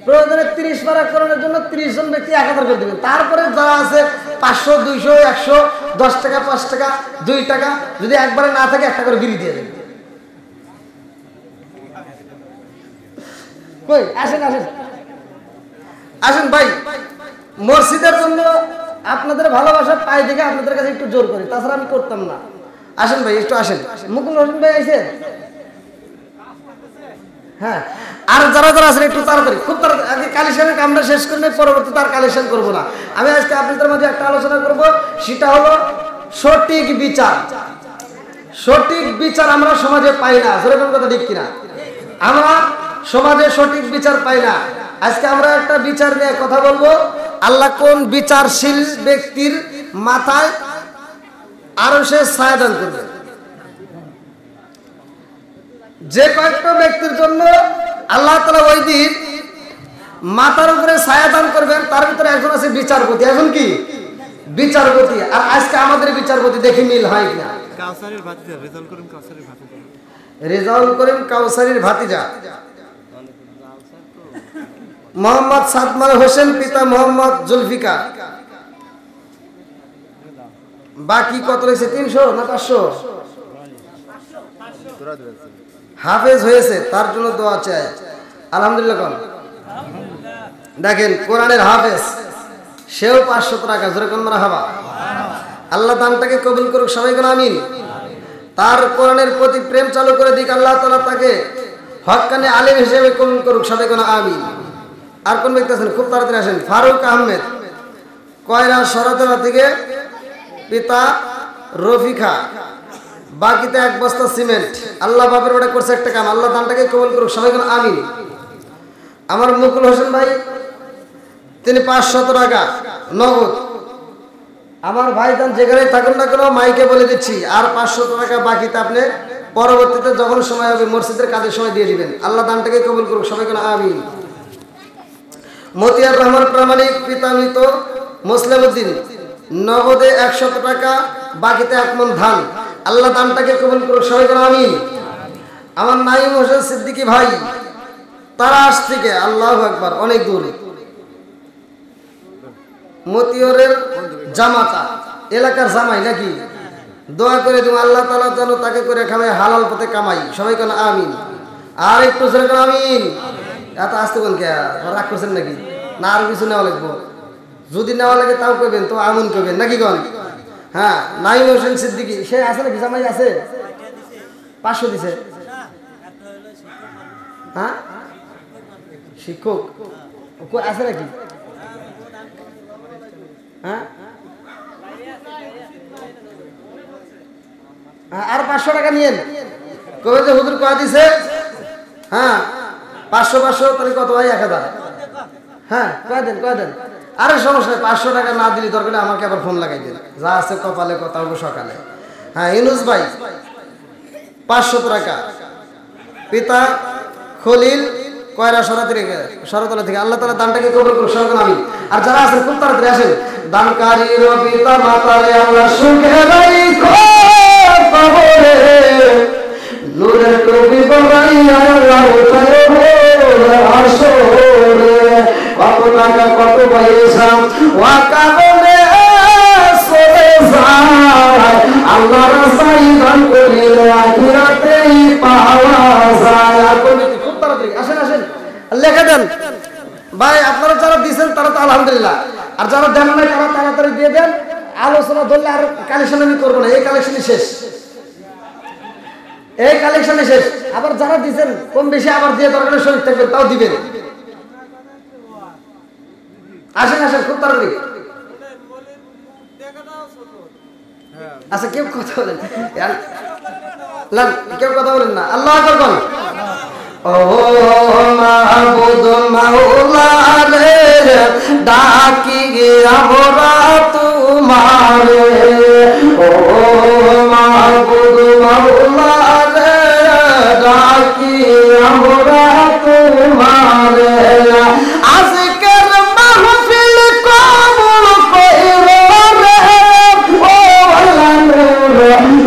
প্রয়োজনে 30 পারা করানোর জন্য 30 জন ব্যক্তি 1000 করে দিবেন। তারপরে যারা আছে 500, 200, 100, 10 টাকা, 5 টাকা, 2 টাকা, যদি একবারে না থাকে 1 টাকা করে বিড়ি দিয়ে দেবেন। কই আসেন আসেন আসেন ভাই, মসজিদের জন্য আপনাদের ভালোবাসা পাই দেখে আপনাদের কাছে একটু জোর করি, তাছাড়া আমি করতাম না। আসেন ভাই একটু আসেন। মুকুল হোসেন ভাই আইছেন? হ্যাঁ, আর যারা যারা আছেন একটু তাড়াতাড়ি, খুব তাড়াতাড়ি। আগে কালেকশনের কামটা শেষ করলে পরবর্তীতে আর কালেকশন করবো না। আমি আজকে আপনাদের মাঝে একটা আলোচনা করব, সেটা হলো সঠিক বিচার। সঠিক বিচার আমরা সমাজে পাই না, সেরকম কথা ঠিক কিনা? আমরা সমাজে সঠিক বিচার পাই না। আজকে আমরা একটা বিচার নিয়ে কথা বলবো। আল্লাহ কোন বিচারশীল ব্যক্তির মাথায় আরো সে ছায়া দান করবে। যে কয়েকটা ব্যক্তির জন্য আল্লাহ তাআলা ওই দিন মাথার উপরে ছায়া দান করবেন, তার ভিতরে একজন আছে বিচারপতি। এখন কি বিচারপতি? আর আজকে আমাদের বিচারপতি দেখি মিল হয় কিনা। কাউসারের ভাতিজা, রেজাউল করিম কাউসারের ভাতিজা। রেজাউল করিম কাউসারির ভাতিজা মোহাম্মদ সাদমান হোসেন, পিতা মোহাম্মদ জুলফিকার। বাকি কত রয়েছে? 300 না 500? হাফেজ হয়েছে, তার জন্য দোয়া চাই। আলহামদুলিল্লাহ। দেখেন কোরআনের হাফেজ, সেও 500 টাকা। যেরকম মারহাবা। আল্লাহ দানটাকে কবুল করুক, সবাই কোন আমিন। তার কোরআনের প্রতি প্রেম চালু করে দিক আল্লাহ তাআলা, তাকে হক্কানি আলেম হিসেবে কবুল করুক, সবাই কোন আমিন। আর কোন ব্যক্তি আছেন? খুব তাড়াতাড়ি আসেন। ফারুক আহমেদ, কয়রা সরাতলা থেকে, পিতা রফিকা। বাকিতে 1 বস্তা সিমেন্ট। আল্লাহ বাপের ওটা করছে একটা কাম, আল্লাহ দানটাকে কবুল করুক, সবাই কোন আমিন। আমার মুকুল হোসেন ভাই, তিনি 500 টাকা নগদ। আমার ভাইজান যেখানে থাকুন না কেন, মাইকে বলে দিচ্ছি, আর 500 টাকা বাকিতে আপনি পরবর্তীতে যখন সময় হবে মসজিদের কাজের সময় দিয়ে দিবেন। আল্লাহ দানটাকে কবুল করুক, সবাই কোন আমিন। মতিয়ার রহমান প্রামাণিক, পিতা মৃত মুসলিম উদ্দিন, নগদে 100 টাকা, বাকিতে 1 মণ ধান। আল্লাহ দানটাকে কবুল করুক, সবাই কোন আমিন। আমার নাইম হোসেন সিদ্দিকী ভাই, তারাস থেকে, আল্লাহু আকবার, অনেক দূর। মতিয়রের জামাতা, এলাকার জামাই নাকি? দোয়া করে দিব আল্লাহ তাআলা যেন তাকে করে খাওয়াই, হালাল পথে কামাই, সবাই কোন আমিন। আর একটু জোরে কোন আমিন। এত আসতে কোন কে? রাগ করছেন নাকি? না আর কিছু নেওয়া লাগবো? যদি নেওয়া লাগে তাও কইবেন, তো আমিন কইবেন নাকি কোন? হ্যাঁ, নাইম হোসেন সিদ্দিকী, সে আছে নাকি? জামাই আছে? 500 দিছে। হ্যাঁ, শিক্ষক আছে নাকি? হ্যাঁ, আর 500 টাকা নিয়েন। কবে যে হুজুর কয়া দিছে। হ্যাঁ, 500 তাহলে কত হয়? 1000। হ্যাঁ, কয়া দেন। আরে সমস্যা নেই, 500 টাকা না দিলে দরকার আমাকে আবার ফোন লাগাই দেন, যা আছে কপালে কথা হবে সকালে। হ্যাঁ, ইউনুস ভাই 500 টাকা, পিতা খলিল, কয়রা সরাতলা থেকে। আল্লাহ তাআলা দানটাকে কবুল করুক, সবাই কোন আমিন। আর যারা আছেন খুব তাড়াতাড়ি আসেন। দানকারীর পিতা মাতারে আল্লাহ সুখে রাখো কবরে, নূরের টুপি পরাইয়া আল্লাহ উঠায় আসরে। কত টাকা কত পয়সা ওয়াকা বলে চলে যায়, আল্লাহ রাস্তায় দান করিলে আখিরাতেই পাওয়া যায়। খুব তাড়াতাড়ি আসেন, লেখা দেন ভাই। আপনারা যারা দিয়েছেন তারা তো আলহামদুলিল্লাহ, আর যারা দেন নাই তারা তাড়াতাড়ি দিয়ে দেন। আলোচনা ধরলে আর কালেকশন আমি করবো না, এই কালেকশনই শেষ, এই কালেকশনই শেষ। আবার যারা দিয়েছেন কম বেশি আবার দিয়ে দরকার শরীর থাকবেন, তাও দিবেন। আসেন খুব তাড়াতাড়ি। আচ্ছা, কেউ কথা বলেন, কেউ কথা বলেন না। আল্লাহ আকবার বল। ও মাহবুদ মাওলা রে, ডাকি আমরা তোমারে,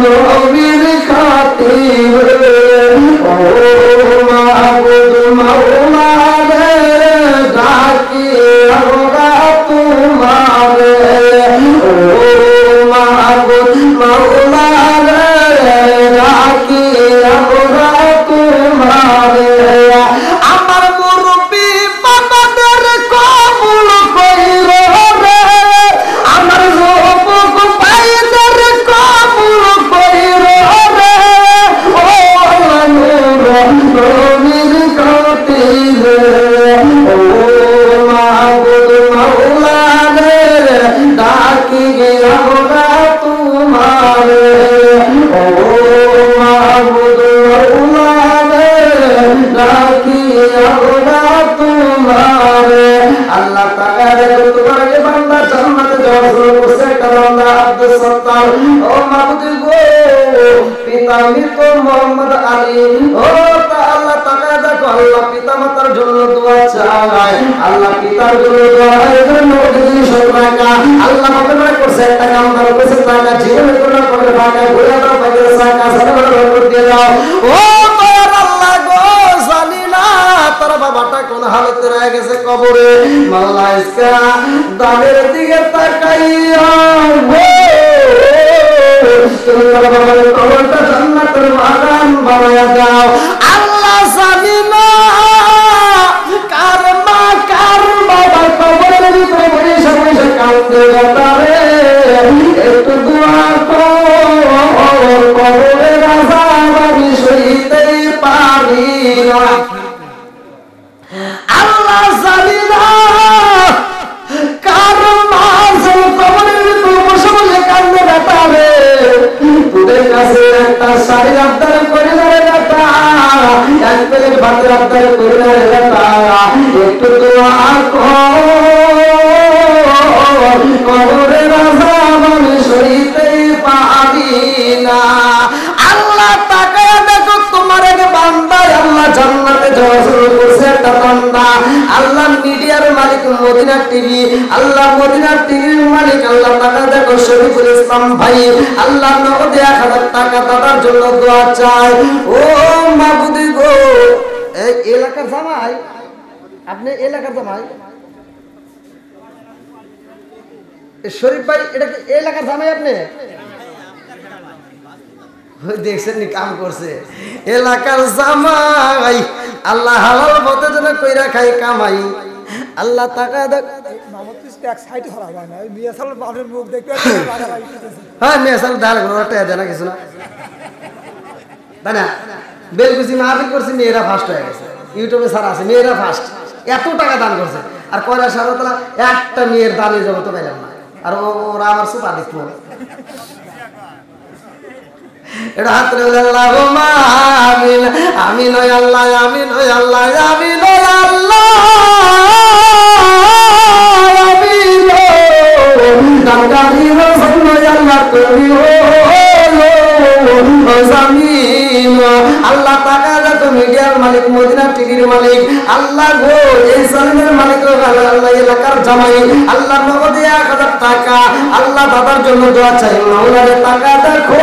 নবীর খাতিরে ও মাবুদ মাওলা রে ডাকি আমরা তোমারে ও মাবুদ মাওলা রে ডাকি আমরা তোমারে আমার মুরব্বি বাবাদের কবুল কইরো রে আমার যুবক ভাইদের কবুল কইরো রে ও নূর নবীর খাতিরে ও মাবুদ মাওলা রে ডাকি আমরা তোমারে ও মাবুদ মাওলা রে ডাকি আমরা তোমারে আল্লাহ তাআলা তোমার যে বান্দা জান্নাতে যাওয়ার করছে একটা বান্দা আব্দুল সত্তার ও মাবুদ গো পিতা মৃত মোহাম্মদ আলী ও আল্লাহ তাআলা দেখো আল্লাহ পিতা মাতার জন্য দোয়া চায় আল্লাহ পিতার জন্য দোয়া এর জন্য যদি সরকার আল্লাহ মাফ করছে একটা কাম ভালো করছে টাকা জীবনে কোনো করে টাকা ঘুরে দাও বাইরে টাকা সারা বড় দিয়ে দাও ও তোর আল্লাহ গো জানি না তোর বাবাটা কোন হালতে রয়ে গেছে কবরে মাওলা ইসকা দামের দিকে তাকাইয়া তুমি তোর বাবার কবরটা জান্নাতের বাগান বানায়া দাও আল্লাহ জানি না কার মা কার বাবার কবরের ভিতরে বসে বসে কান্দে যাবে একটু দোয়া কর কবরের আযাব আমি সইতে পারি না আল্লাহ জানি না কার মা কবরের ভিতরে বসে বসে কান্দে যাবে তোদের কাছে একটা শাড়ি আবদার করে না বেটা এক প্লেট ভাতের আবদার করে না বেটা একটু দোয়া কর কবরের আযাব আমি সইতে পারি না আল্লাহ তাকায়া দেখো তোমার এক বান্দা আল্লাহ জান্নাতে যাওয়া শুরু করছে একটা বান্দা আল্লাহ মিডিয়ার মালিক মদিনা টিভি আল্লাহ মদিনা টিভির মালিক আল্লাহ তাআলা দেখো শরীফুল ইসলাম ভাই আল্লাহ নগদে 1000 টাকা দাদার জন্য দোয়া চায় ও মাবুদ গো এই এলাকার জামাই আপনি এলাকার জামাই শরীফ ভাই এটা কি এলাকার জামাই আপনি দেখছেন নি কাম করছে এলাকার জামাই আল্লাহ হালাল পথে যেন কইরা খাই কামাই আল্লাহ টাকা দেখ হ্যাঁ মেসাল ডাল দেনা কিছু না তাই না বেলকুচি মাহফিল করছি মেয়েরা ফার্স্ট হয়ে গেছে ইউটিউবে সারা আছে মেয়েরা ফার্স্ট এত টাকা দান করছে আর কয়লা সারতলা একটা মেয়ের দানে জগত পাইলাম না আর ওরা আমার সুপা দেখবো এটা হাত রে আল্লাহ আমিন আমিন ওই আল্লাহ আমিন ওই আল্লাহ আমিন ওই আল্লাহ আমিন দানকারী রসুল ওই আল্লাহ তুমি ও জামিন আল্লাহ তাআলা যত মিডিয়ার মালিক মদিনা টিভির মালিক আল্লাহ গো এই সালামের মালিক আল্লাহ এলাকার জামাই আল্লাহ নগদে 1000 টাকা আল্লাহ দাদার জন্য দোয়া চাই মাওলারে টাকা দেখো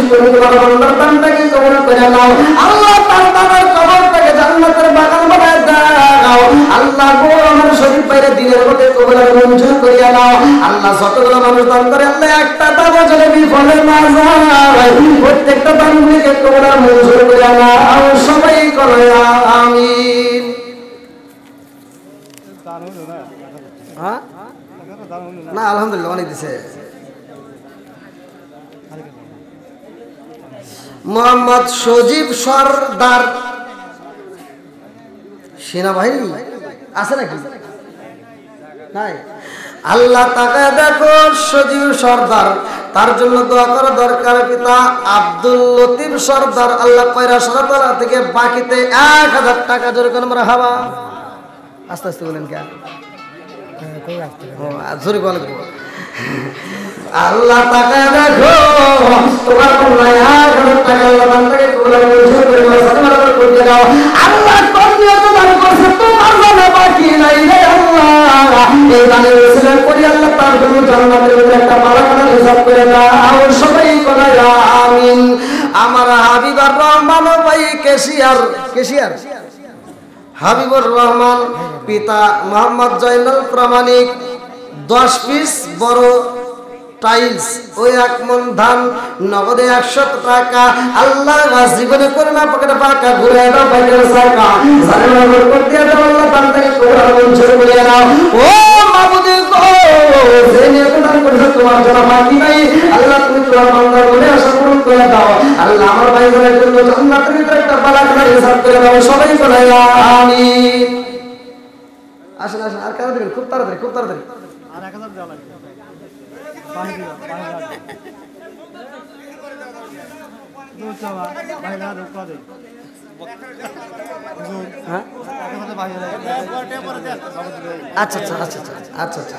তুমি তোমার বান্দার দানটাকে কবুল করে নাও আল্লাহ তার দাদার কবরটাকে জান্নাতের বাগান বানায় দাও আল্লাহ গো আমার শরীফ ভাইরে দিনের মধ্যে কবুল আর মঞ্জুর করিয়া নাও আল্লাহ যতগুলো মানুষ দান করে আল্লাহ একটা দানও যেন বিফলে না যায় প্রত্যেকটা দানগুলিকে কবুল আর মঞ্জুর করিয়া নাও সবাই করে আমিন হ্যাঁ না আলহামদুলিল্লাহ অনেক দিছে মোহাম্মদ সজীব সরদার সেনাবাহিনী আছে নাকি নাই আল্লাহ তাআলা দেখো সজীব সরদার তার জন্য দোয়া করা দরকার পিতা আব্দুল লতিফ সরদার আল্লাহ কয়রা সরদার থেকে বাকিতে 1000 টাকা জোরে করে মারহাবা আস্তে আস্তে বলেন কে জোরে বলেন আল্লাহ তাআলা দেখো তোমার কল্যাণ 1000 টাকা আল্লাহ বান্দাকে কবুল করে সাদা করে দাও আল্লাহ কর্মীয় দান করছে তোমার জন্য বাকি নাই রে আল্লাহ এই দানের উসিলা করি আল্লাহ তার জন্য জান্নাতের একটা মালা হিসাব করে দাও সবাই কোন আমিন। আমার হাবিবুর রহমান ভাই কেশিয়ার হাবিবুর রহমান পিতা মোহাম্মদ জয়নুল প্রামাণিক 10 পিস বড় টাইলস ওই 1 মণ ধান নগদে 100 টাকা আল্লাহ জীবনে করে না পকেটে পাকা ঘুরে দাও বাইরের সাকা জানেন বরকত দিয়ে দাও আল্লাহ দান থেকে কোরআন মঞ্জুর করে নাও ও মাবুদ গো জেনে কোরআন করে তোমার জন্য বাকি নাই আল্লাহ তুমি তোমার বান্দার মনে আশা পূরণ করে দাও আল্লাহ আমার ভাইদের জন্য জান্নাতের ভিতরে একটা বালাখানা হিসাব করে দাও সবাই বলে আমিন। আসেন আসেন আর কারা দিবেন খুব তাড়াতাড়ি আর 1000 দেওয়া লাগবে আচ্ছা আচ্ছা আচ্ছা আচ্ছা আচ্ছা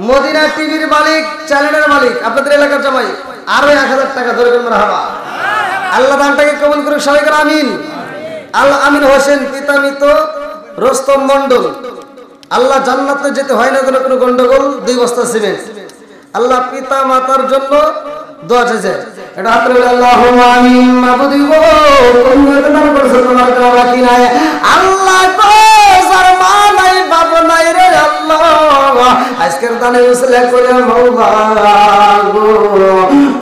মদিনা টিভির মালিক চ্যানেলের মালিক আপনাদের এলাকার জামাই আরো 1000 টাকা ধরে মারহাবা আল্লাহ দানটাকে কবুল করুন সবাই করে আমিন। আল্লাহ আমিন হোসেন পিতা মৃত রোস্তম মন্ডল আল্লাহ জান্নাতে যেতে হয় না কোনো গন্ডগোল 2 বস্তা সিমেন্ট আল্লাহ পিতা মাতার জন্য দোয়া চাইছে এটা হাত তুলে আল্লাহুম্মা আমিন। মাবুদ গো কোন দান করছো তোমার দেওয়া বাকি নাই আল্লাহ গো যার মা নাই বাবা নাই রে আল্লাহ আজকের দানে উসলে করে মাওলা গো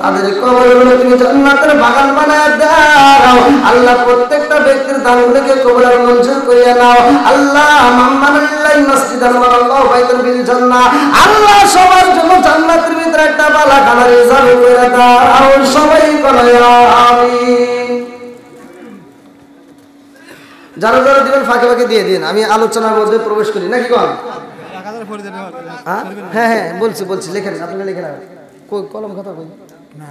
তাদের কবরগুলো তুমি জান্নাতের বাগান বানায় দাও আল্লাহ প্রত্যেকটা ব্যক্তির দানগুলোকে কবুল আর মঞ্জুর করে নাও আল্লাহ মাম্মানাল্লাহি মসজিদান ওয়া আল্লাহু বাইতুল ফিল জান্নাহ আল্লাহ সবার জন্য জান্নাতের ভিতরে একটা বালাখানা রিজার্ভ করে দাও সবাই বলে আমিন। যারা যারা দিবেন ফাঁকে ফাঁকে দিয়ে দিন আমি আলোচনার মধ্যে প্রবেশ করি নাকি কোন হ্যাঁ বলছি লেখেন আপনারা লেখেন কই কলম খাতা কই না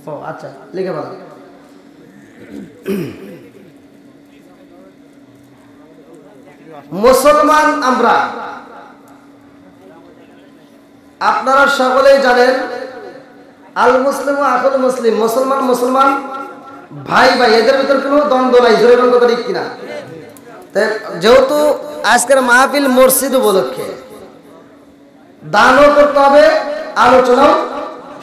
ও আচ্ছা লিখে ভালো মুসলমান আমরা আপনারা সকলেই জানেন আল মুসলিম ও আকুল মুসলিম মুসলমান ভাই এদের ভিতর কোনো দ্বন্দ্ব নাই জোরে বলুন কথা ঠিক কিনা যেহেতু আজকের মাহফিল মসজিদ উপলক্ষে দানও করতে হবে আলোচনাও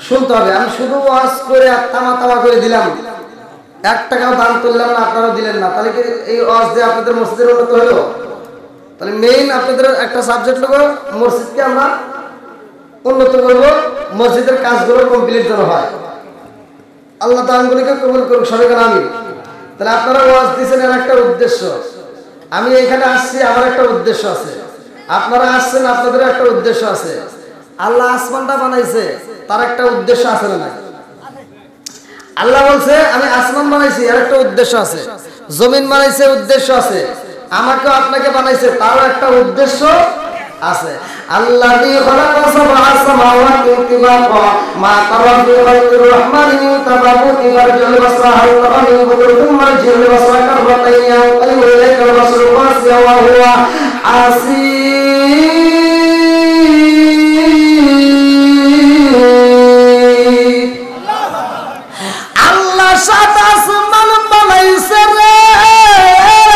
শুনতে হবে আমি শুধু ওয়াজ করে তামা করে দিলাম 1 টাকাও দান করলাম না আপনারাও দিলেন না তাহলে কি এই ওয়াজ দিয়ে আপনাদের মসজিদের উন্নত হলো তাহলে মেইন আপনাদের একটা সাবজেক্ট হলো মসজিদকে আমরা উন্নত করব মসজিদের কাজগুলো কমপ্লিট যেন হয় আল্লাহ দানগুলিকে কবুল করুক সবাই আমিন। তাহলে আপনারা ওয়াজ দিয়েছেন এর একটা উদ্দেশ্য আমি এখানে আসছি আমার একটা উদ্দেশ্য আছে আপনারা আসছেন আপনাদের একটা উদ্দেশ্য আছে আল্লাহ আসমানটা বানাইছে তার একটা উদ্দেশ্য আছে না আল্লাহ বলছে আমি আসমান বানাইছি এর একটা উদ্দেশ্য আছে জমিন বানাইছে উদ্দেশ্য আছে আমাকে আপনাকে বানাইছে তারও একটা উদ্দেশ্য আছে আল্লাযী খালাকা সাবআ সামাওয়াতি তিবাকা মা তারা ফি খালকির রহমানি মিন তাফাউতি ফারজাল বাসরা হাল তারানি বুতুম মারজিল বাসরা কাররাতাইয়া আলিম ইলাইকাল বাসরু ওয়াসিয়া ওয়া হুয়া আল্লাহ সাত আসমান বানাইছে রে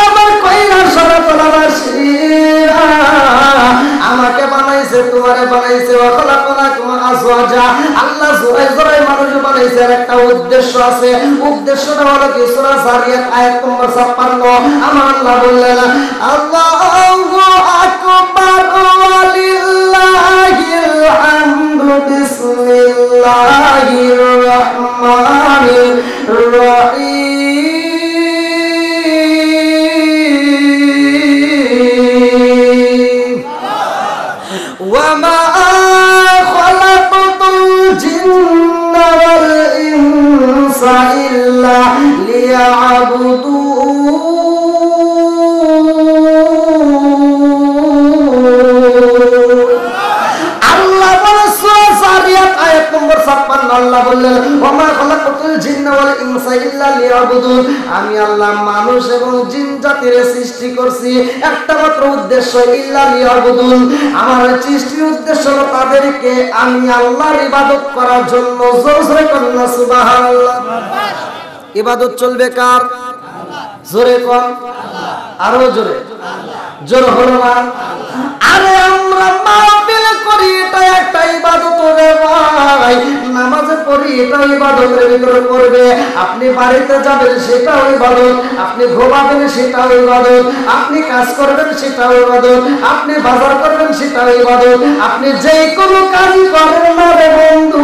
আমার কইরা সরতলাবাসী আমাকে বানাইছে তোমারে বানাইছে ওয়াখালাকুম আজওয়াজা আল্লাহ জোড়ায় মানুষ বানাইছে এর একটা উদ্দেশ্য আছে উদ্দেশ্যটা হলো কি সূরা জারিয়াত আয়াত নম্বর 56 আমার আল্লাহ বললেন আল্লাহু আকবার ওয়ালিল্লাহিল হামদু বিসমিল্লাহির রহমানির রহিম وما خلقت الجن والإنس إلا ليعبدون আল্লাহ বললেন ওমা খালাকাতুল জিন্না ওয়াল ইনসা ইল্লা লিয়াবুদুন আমি আল্লাহ মানুষ এবং জিন জাতির সৃষ্টি করছি একটা মাত্র উদ্দেশ্য ইল্লা লিয়াবুদুন আমার সৃষ্টির উদ্দেশ্য হলো তাদেরকে আমি আল্লাহর ইবাদত করার জন্য জোরে কন্না সুবহানাল্লাহ ইবাদত চলবে কার জোরে কোন আরো জোরে জোর হলো না আরে আমরা মাহফিল করি এটা একটা ইবাদত রে ভাই নামাজে পড়ি এটা ইবাদতের ভিতরে পড়বে আপনি বাড়িতে যাবেন সেটাও ইবাদত আপনি ঘুমাবেন সেটাও ইবাদত আপনি কাজ করবেন সেটাও ইবাদত আপনি বাজার করবেন সেটাও ইবাদত আপনি যে কোনো কাজ করেন না রে বন্ধু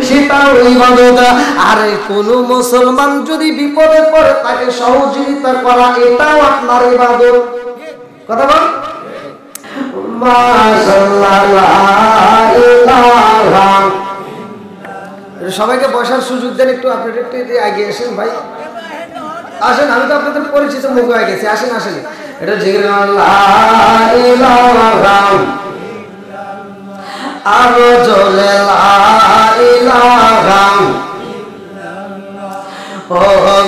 সেটাও ইবাদত আরে কোন মুসলমান যদি বিপদে পড়ে তাকে সহযোগিতা করা এটাও আপনার ইবাদত কথা বল সবাইকে বসার সুযোগ দেন একটু আপনাদের একটু এগিয়ে আসেন ভাই আসেন আমি তো আপনাদের পরিচিত মুখ হয়ে গেছি আসেন আসেন এটা জিকির আরো জলে ও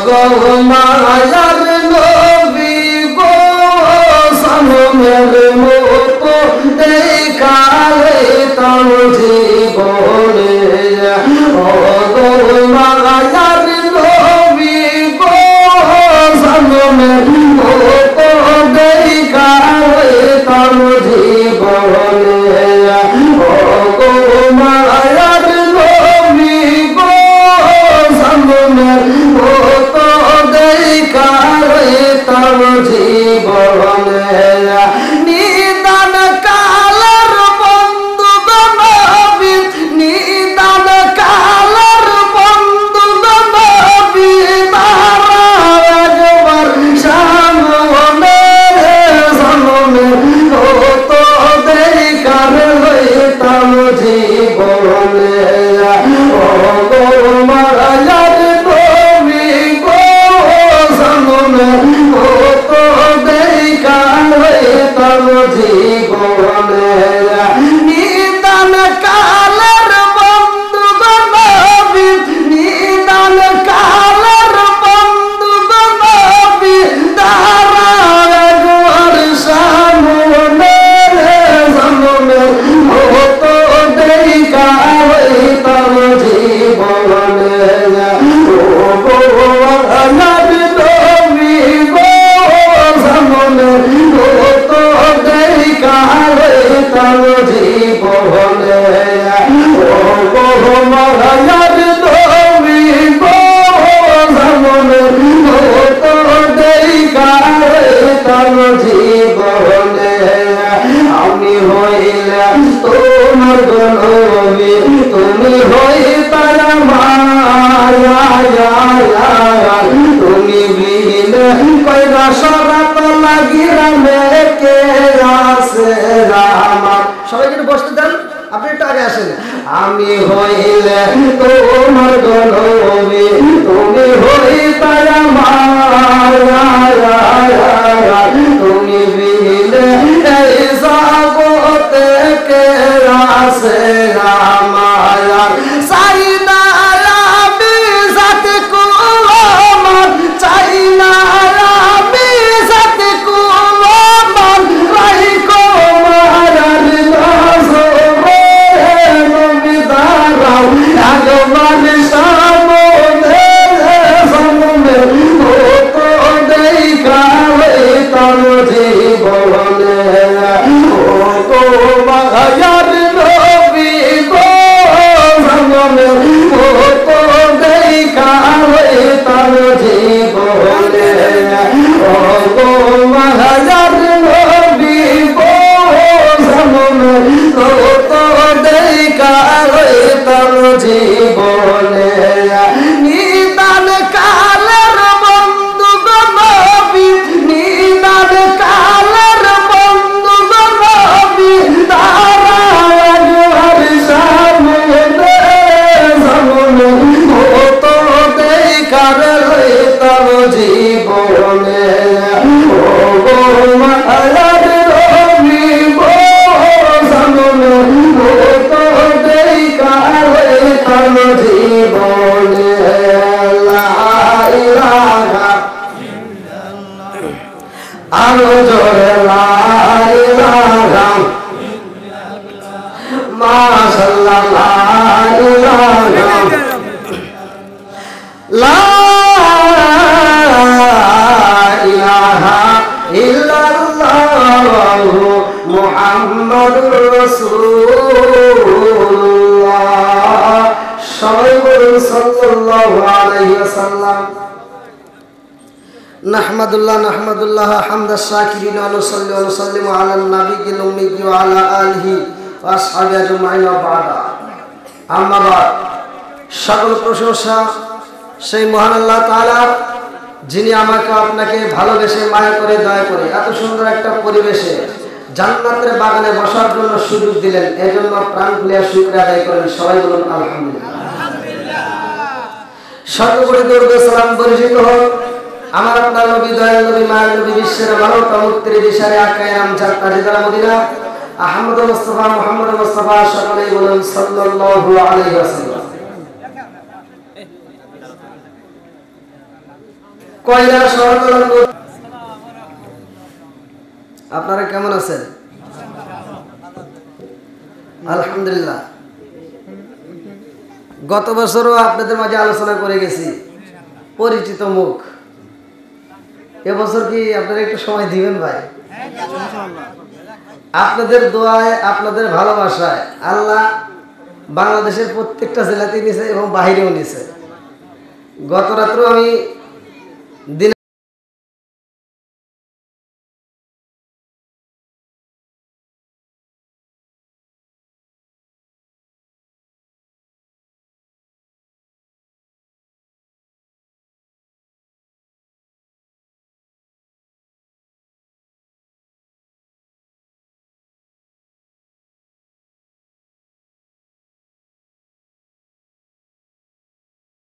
গো মায়ার নবী গো সামনের মতো দেখালে তার জীবনে ও গো মায়ার নবী গো সামনের মতো দেখালে তার জীবনে ও গো মায়ার নবী গো সামনের মতো দেখালে তার জীবনে নিদান কালের বন্ধু নবী নিদান কালের বন্ধু নবী তারা একবার সামনে সামনে মতো দেখালে তার জীবনে ও গো মায়ার নবী গো সামনে মতো দেখালে তার জীবনে নিদান কালের বন্ধু নবী নিদান কালের বন্ধু নবী তারা একবার সামনে সামনে মতো দেখালে তার জীবনে ও গো মায়ার নবী গো সামনে মতো দেখালে তার জীবনে ও গো মায়ার নবী গো সামনে মতো দেখালে তার জীবনে আমি হইলে তোমার নবী তুমি হইতার মায়া তুমি বিলে কইরা সরাত লাগিরা মেকে আসে রামা সবাই কিন্তু বসতে দেন আপনি একটু আগে আসেন আমি হইলে তোমার নবী তুমি হইতার মায়া তুমি বিলে এই জগতে কে আসে রামায়া সাইনা রাবি সাথে কুলমান চাইনা রাবি সাথে কুলমান রাইকো মায়ার নাজরে নবী দাঁড়াও আগমান সামনে সামনে মতো দেখালে তার জীবনে ও গো মায়ার নবী গো সামনে মতো দেখালে তার জীবনে ও গো মায়ার নবী গো সামনে মতো দেখালে তার জীবনে নিদান কালের বন্ধু নবী নিদান কালের বন্ধু নবী তারা একবার সামনে সামনে মতো দেখালে তার জীবনে ও গো মায়ার নবী গো সামনে মতো দেখালে তার জীবনে লা ইলাহা আরো জোরে লা ইলাহা মাশাআল্লাহ লা ইলাহা লা মুহাম্মাদুর রাসূলুল্লাহ। সবাই বলুন সাল্লাল্লাহু আলাইহি ওয়াসাল্লাম। নাহমাদুল্লাহ হামদাশ শাকিরিন ওয়া নুসাল্লি ওয়া নুসাল্লিমু আলান নাবিয়্যিল উম্মি ওয়া আলা আলিহি ওয়া আসহাবিহি আজমাইন ওয়া বা'দা। আম্মা বা'দ। সকল প্রশংসা সেই মহান আল্লাহ তাআলা, যিনি আমাকে আপনাকে ভালোবেসে মায়া করে দয়া করে এত সুন্দর একটা পরিবেশে জান্নাতের বাগানে বসার জন্য সুযোগ দিলেন। এজন্য প্রাণ খুলে শুকরিয়া আদায় করেন। সবাই বলুন আলহামদুলিল্লাহ। সর্বোপরি দরুদ ও সালাম বর্ষিত হোক আমার আপনার নবী, দয়াল নবী, মায়ের নবী, বিশ্বের মানবতা মুক্তির দিশারি আকায়ে আমজাদ তাজদার মদিনা আহমদ মুস্তাফা মুহাম্মদ মুস্তাফা। সকলেই বলুন সাল্লাল্লাহু আলাইহি ওয়াসাল্লাম। কয়লা শহর, আপনারা কেমন আছেন? আলহামদুলিল্লাহ। গত বছরও আপনাদের মাঝে আলোচনা করে গেছি পরিচিত মুখ। এবছর কি আপনারা একটু সময় দিবেন ভাই? আপনাদের দোয়ায়, আপনাদের ভালোবাসায় আল্লাহ বাংলাদেশের প্রত্যেকটা জেলাতেই নিছে এবং বাহিরেও নিছে। গত রাত্রেও আমি দিন